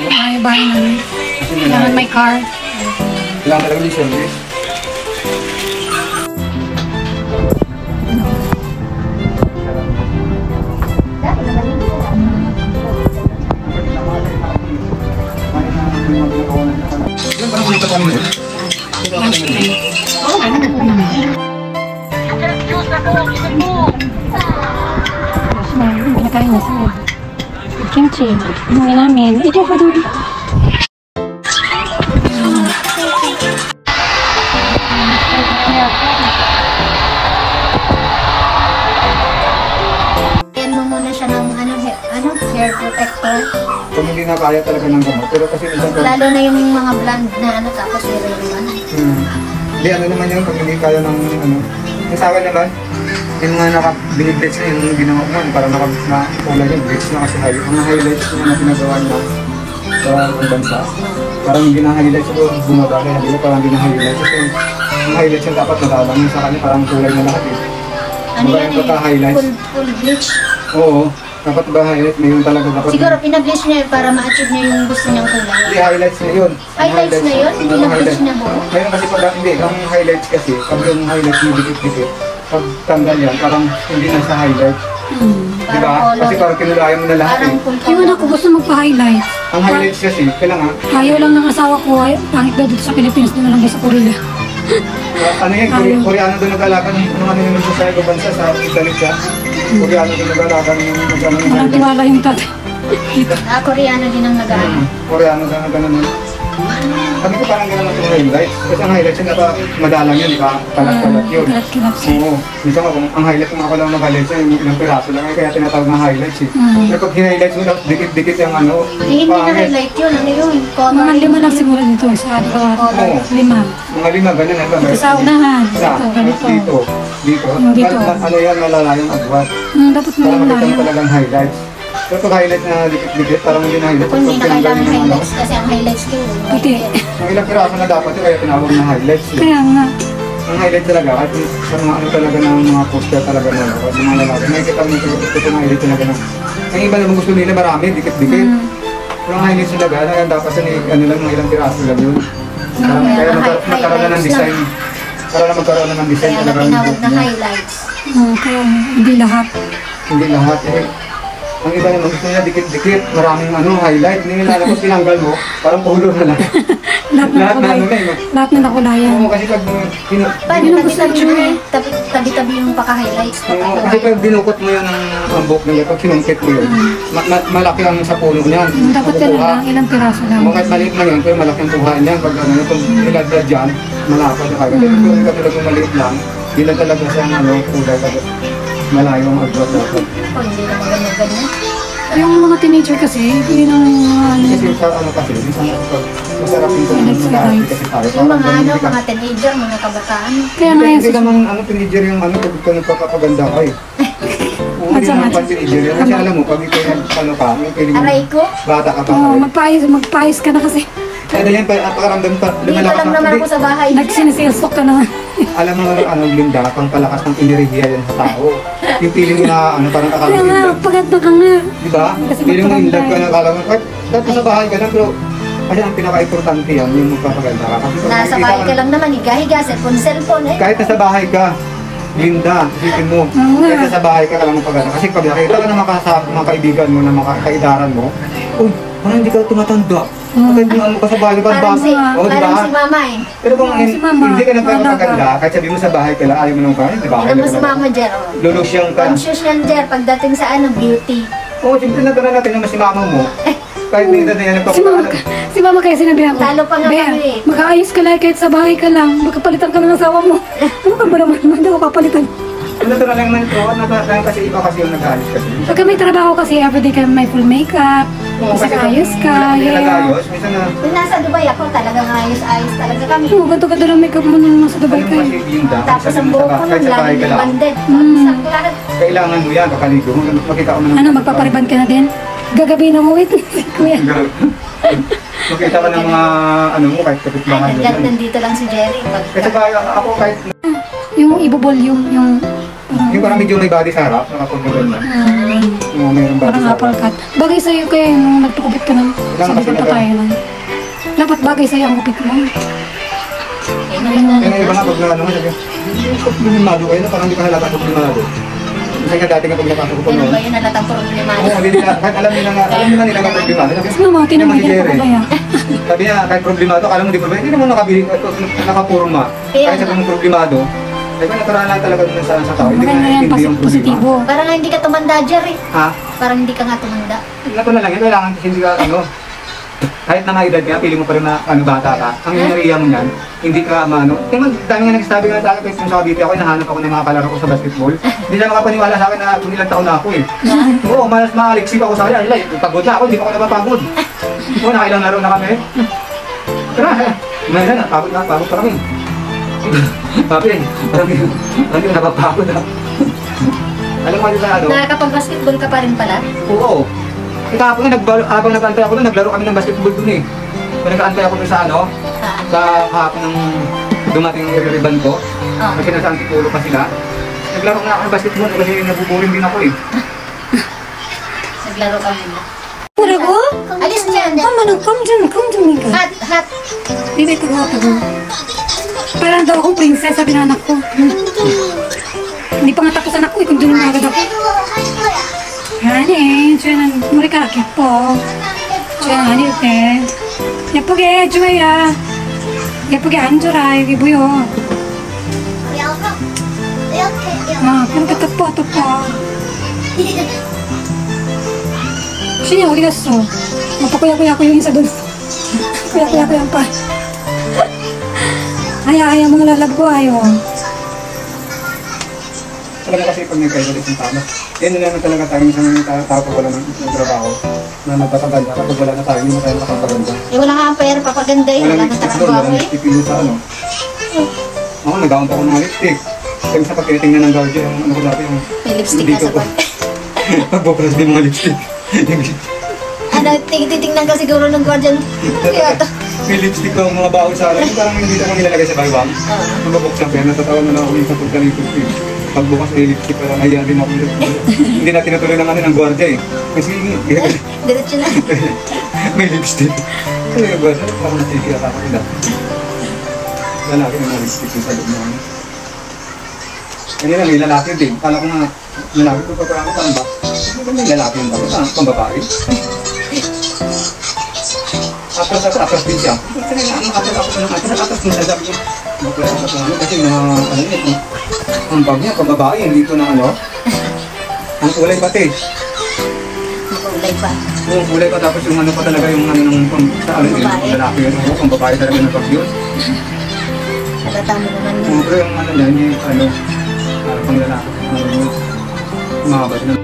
bahay namin. Kailangan may car. Kailangan talaga yung service. Ilan parang kulit kami mo? Nakain na sila. Kimchi. Inuwi namin. Ito pa doon. Yan mo muna siya ng hair protector. Kung hindi na kaya talaga ng gamot. Pero kasi minsan... Lalo na yung mga blonde na tapos zero yung Hindi, naman yun pag hindi kaya ng yung sa akin naman, yung mga binibleach na yung ginawa mo, parang nakakulay yung bleach na kasi mga highlights na pinagawa niya sa bansa. Parang gina-highlights ko, bumabagay, hindi ko parang gina-highlights. Kasi yung highlights yung dapat nalalang yung sa kanya, parang kulay na lahat eh. Ano yan eh? Full bleach? Oo. Dapat ba highlight? Mayroon talaga dapat. Siguro pinableach niya para ma-achieve niya yung gusto niyang kulay. Hindi, highlights na yun. Highlights na yun? Hindi na-bleach na buo? Mayroon kasi pag hindi, ang highlights kasi, pag yung highlights mo dikit-dikit, pag tanggal yan, parang hindi na sa highlight. Diba? Kasi parang kinulayan mo na lahat eh. Iwan ako gusto magpa-highlight. Ang highlights kasi, kailangan. Ayaw lang ng asawa ko, pangit daw dito sa Pilipinas, doon lang sa Korea. Ano yan? Koreano doon nag-alaga ng ano yung sa ibang bansa, sa Italy siya. Koreano doon nag-alaga ng highlights. Walang tiwala yung tatay. Koreano din ang nag-ano. Koreano doon nag-ano. Kami ko parang gano'n itong highlights. Kasi ang highlights yung madalang yun, di ba? Kalat-kalat yun. Oo. Minsan nga, ang highlights kung ako lang mag-highlights yung ilang piraso lang. Kaya tinatawag na highlights eh. Pero pag hin-highlights mo, dikit-dikit yung ano. Hindi na highlight yun. Ano yun? Mga 5 lang siguro dito sa ating 5. Mga 5, ganun. Ito sa unahan. Ito, ganito. Dito. Ano yan, malala yung agwat. Dapat para makita mo talagang highlights. Pero pag highlight na dikit-dikit, parang hindi na highlights. Kung hindi na kailangan highlights kasi ang highlights ko puti. Ang ilang piraso na dapat yun, kaya tinawag na highlights. Kaya nga. Ang highlight talaga, at sa mga ano talaga ng mga poster talaga na at mga lalaki, nakikita mo ito ng highlight talaga na. Ang iba naman gusto nila marami, dikit-dikit. Pero ang highlights talaga, dapat sa ano lang, mga ilang piraso lang yun. Kaya magkaroon na ng design. Para na magkaroon na ng design talaga. Kaya tinawag na highlights. Kaya hindi lahat. Hindi lahat eh. Ang iba naman gusto nila dikit-dikit, maraming highlight. Hindi nila alam kung tinanggal mo, parang pulo na lang. Lahat na lahat na nakulayan. Oo, kasi pag tabi-tabi yung paka-highlights. Kasi pag dinukot mo yun ang buhok nila, pag sinungkit mo yun, malaki ang sa puno niyan. Dapat yan lang, ilang piraso lang. Kahit maliit na yun, pero malaki ang tuhaan niyan. Pag ilagdad dyan, malapad na kagad. Pero katulad kung maliit lang, hindi lang talaga siyang kulay kagad. Malayo ang agwat dapat. Hindi na ganyan. Yung mga teenager kasi, hindi na kasi sa kasi, masarap yung kasi tayo. Yung mga teenager, mga kabataan. Kaya nga hindi naman teenager yung pag ikaw nagpapaganda ka eh. Hindi naman pang teenager yun. Kasi alam mo, pag ikaw aray ko? Bata ka pa. Oo, magpayos ka na kasi. Kaya yan, pakaramdam pa. Hindi pa lang naman ako sa bahay. Nagsinisilsok ka na. Alam mo, Linda, pang palakas ng enerhiya yan sa tao. Yung feeling na, parang akala mo indag. Paganda ka nga. Diba? Feeling mo indag ka na, akala mo, dati sa bahay ka na, pero kasi ang pinaka-importante yan, yung magpapaganda ka. Nasa bahay ka lang naman, higa-higa, cellphone eh. Kahit nasa bahay ka, Linda, isipin mo, kahit nasa bahay ka lang magpaganda. Kasi pag nakita ka ng mga kaibigan mo, na mga kaidaran mo, uy, parang hindi ka tumatanda. Maganda mo pa sa bahay ka, parang si Mama eh. Pero kung hindi ka nagpapaganda, kahit sabi mo sa bahay ka lang, ayaw mo nang bahay, di ba? Ano mo si Mama, Jer? Lulusyang ka. Conscious yan, Jer, pagdating sa beauty. Oo, siyempre nagkaroon natin naman si Mama mo. Kahit hindi na yan nagpapaganda. Si Mama kaya sinabihan ko, talo pa nga kami eh. Mag-aayos ka lang kahit sa bahay ka lang, magkapalitan ka ng asawa mo. Ano ka ba naman? Hindi ako papalitan. Natural lang naman ito, kasi iba kasi yung nag-aayos kasi. Pagka may trabaho kasi, everyday ka may full makeup, ayos ka, nag-ayos, minsan na... Kung nasa Dubai ako, talagang ayos-ayos talaga kami. Oo, ganto-ganto lang makeup mo nung nasa Dubai ka. Tapos ang buhok ko nung lagi yung banded. Kailangan mo yan, kakaligo mo, makita ko na... Ano, magpapariban ka na din? Gagabi na mo, wait, kuya. Makita ka ng mga, mo, kahit kapitbangan doon. Nandito lang si Jerry. Kasi ako kahit... Yung ibubol, yung Yung parang medyo may body sa harap, nakapagdagan na. Yung mayroong body Parang sa harap. apple cut. Bagay sa'yo kaya nung nagpakupit ka ng Ilang sabi kasi ko nag- tayo lang. Dapat bagay sa'yo ang kupit mo. Kaya yung iba nga pag na ano, sabi, problemado kayo na parang hindi ka halata problemado. Kasi nga dati nga pag napasok ko Ano noon, ba yun nalatang problemado? oo, hindi nila, kahit alam nila nga nila nga problemado. Sabi, Kasi mama, tinamay si ka Jerry. pa ba yan? Sabi niya, kahit problemado, akala mo di problema, hindi naman nakabili, nakapurma. Kaya Kahit nga. sabi mo problemado, sabi ko, natural lang talaga dun sa tao. Hindi ka Maganda yan, naintindi yung problema. positibo. Parang nga hindi ka tumanda, Jerry. Ha? Parang hindi ka nga tumanda. Natural lang yun, kailangan kasi hindi ka, ano, kahit na edad ka, pili mo pa rin na bata ka. Ang hinariya mo niyan, hindi ka maano. Kaya dami nga nagsasabi nga sa akin, kung sa Cavite ako, nahanap ako ng mga kalaro ko sa basketball. Hindi na makapaniwala sa akin na kung ilang taon na ako eh. Oo, malas makaliksip ako sa kanya. Alay, pagod na ako, hindi pa ako napapagod. Oo, nakailang laro na kami. Tara, umayon na, pagod pa kami. Papi, parang yung napapagod ha. Alam mo dito sa ano? Nakakapag-basketball ka pa rin pala? Oo. Kahapon nga, habang nag-aantay ako doon, naglaro kami ng basketball doon eh. Kung nag-aantay ako doon sa ano, sa kahapon ng dumating yung i-riban ko, kasi nasa Antipulo pa sila. Naglaro nga ako ng basketball kasi nabuboring din ako eh. Naglaro ka muna. Pura ko? Alis dyan! Come dyan, Mika. Hat! Bibi, tago. Parang daw akong princess, sabi ng anak ko. Hindi pa nga tapos anak ko, kung dyan na agad ako. Honey, 주연아 머리카락 예뻐. 주연아 아닐 때 예쁘게 해줘야 예쁘게 앉아라 여기 보여. 그렇게 덮어. 신이 어디 갔어? 오빠 kuya ko yung isa doon. Kuya ko yung pa. Ayaw mga lalab ko ayaw. Talaga kasi pag nagkaibalit ng tama, yan na naman talaga tayo minsan ng tao pag wala ng trabaho na nagpapaganda. Kapag wala na tayo, hindi na tayo nakapaganda. Eh wala nga ang pera, papaganda yun. Wala nang lipstick doon, trabaho walang eh. lipstick yun sa ano. Ako, nag-count ako ng mga lipstick. Kaya sa pagkiritingnan ng guardian, yung ano ko dati, yung May lipstick dito na sa ko. bag. Pagpapras din mga lipstick. Ano, titingnan ka siguro ng guardian. Kaya to. May lipstick ko mga baon sa akin, parang hindi ako nilalagay sa baywang. Mababuksan ko yan, natatawa na lang ako yung kapag lipstick. Pagbukas may lipstick, parang hayaan din ako. Hindi na tinutuloy ng ano ng guardia eh. Kasi Diretso na. may lipstick. Kasi yung guardia, parang natigil ako nila. Lalaki ng mga lipstick yung sa loob na ano. Kanina may lalaki din. Kala ko nga, lalaki ko pa parang parang ba? May lalaki yung bakit? Parang pambabae. Atras din siya. Atras din siya. Sabi ko, bakla sa ano kasi mga ano yun, ang bag niya, pambabae, hindi ko na ano. Ang kulay pati. Makulay pa. Yung kulay pa tapos yung ano pa talaga yung ano ng sa ano yung lalaki yun. Oo, pambabae talaga ng bag yun. Halata mo naman yun. Pero yung ano niya, yung ano, parang pang lalaki. Umabad na.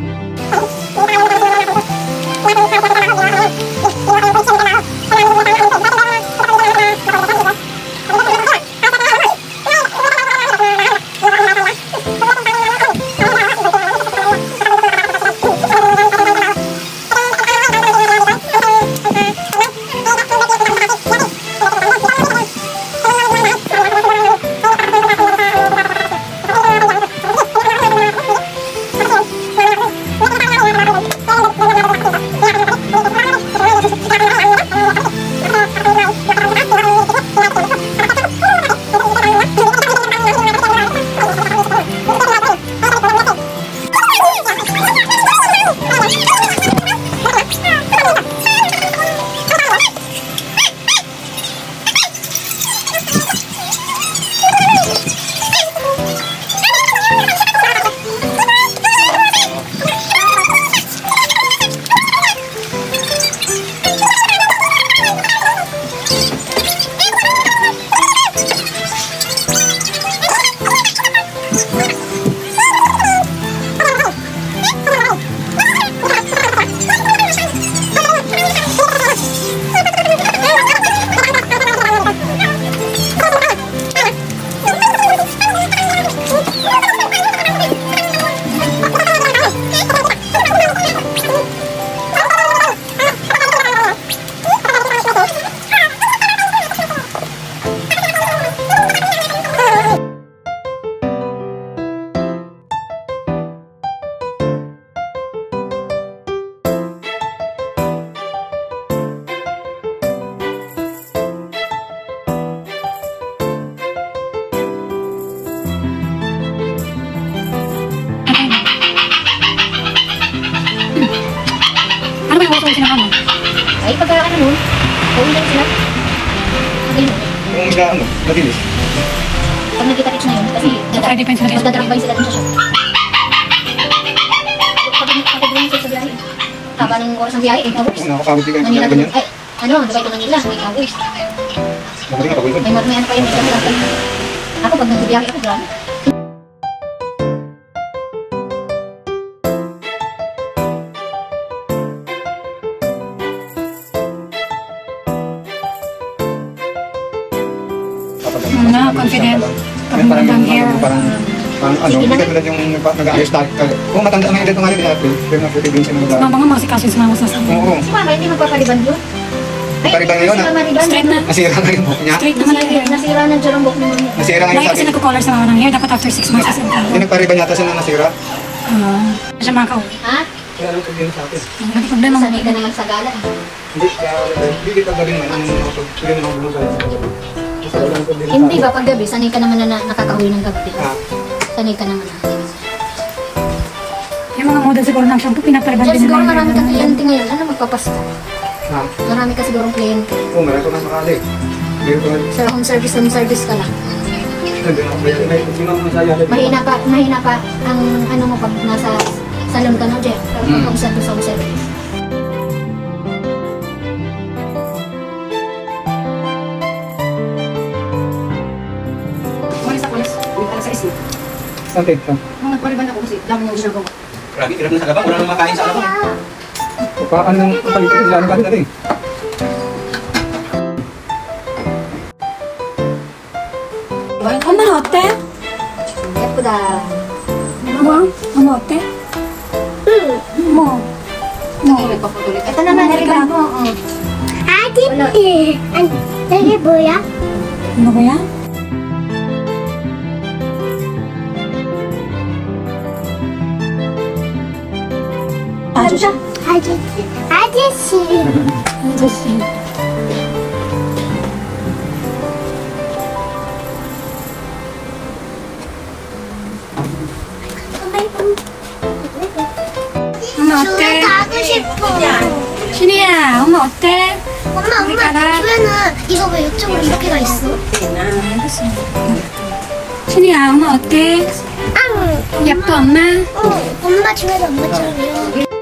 ginawa mo? Ay, pagka ano nun, gawin lang sila. Magaling. Kung madilis. Pag nagkita-kits na yun, kasi Saka depends sa result. magdadrive sila dun sa shop. Kapag doon sila sa biyahe. Haba ng oras ng biyahe, 8 hours. Nakakapagod din kayo Manila sa ganyan. ay, ano, Dubai to Manila, 8 hours. Magaling ka, pagod. May ano pa yun, ako pag nagbibiyahe ako, grabe. Na, confident. Pag Parang magandang hair. parang ano, hindi ka tulad yung nag-ayos dahil kung matanda ang edad ko ngayon dati, pero nag-fitibin siya ng Mga mga masikaso yung sumama sa asawa. Oo, Si Mama, hindi magpapaliban yun. Pariban ngayon, si Mama Riban. Straight na. nasira na yung buhok niya. Straight naman ang hair. Nasira na dyan ang buhok ni Mama. Nasira ngayon Lagi sa kasi akin. nagko-color sa mga ng hair. Dapat after 6 months kasi Hindi nagpariban yata siya na nasira. siya makauwi. Ha? Kaya alam ko din sa akin. Hindi problema mo. Sanay ka naman sa gala. Hindi, kaya hindi kita galing man. Ang pili na mga bulong sa kasi alam ko din sa Hindi akin. ba pag gabi, sanay ka naman na nakakauwi ng gabi. Ah, Sanay ka naman na. Yung mga model siguro ng shampoo, pinapaliban Diyan din siguro nila. marami kang kliyente ngayon. Ano magpapasta? ah. Marami ka siguro kliyente. Oo, marami ko na sakali. Meron ko na. Sa home service ka lang. Mahina. Mahina pa ang ano mo pag nasa salon ka na, Jeff. Pag Mm. home service. Umalis ako, alas 6 na. Sante, Nung nagpaliban ako kasi dami niyang ginagawa. Grabe, hirap na sa labang. Wala nang makain sa labang. paano ng paligid ng lalo natin? Ano otte? Jeff ko da. Ano otte? Mo. No. Nagpaputuloy. Ito naman, riban mo. Oh. Ano ba yan? 아저씨. 엄마 어때? 가고 싶어. 신이야, 엄마 어때? 엄마, 우리 가라. 주변은 이거 왜 이쪽으로 이렇게 가 있어? 알겠어. 신이야, 엄마 어때? 아, 예뻐, 엄마? 엄마 주변에 엄마처럼요.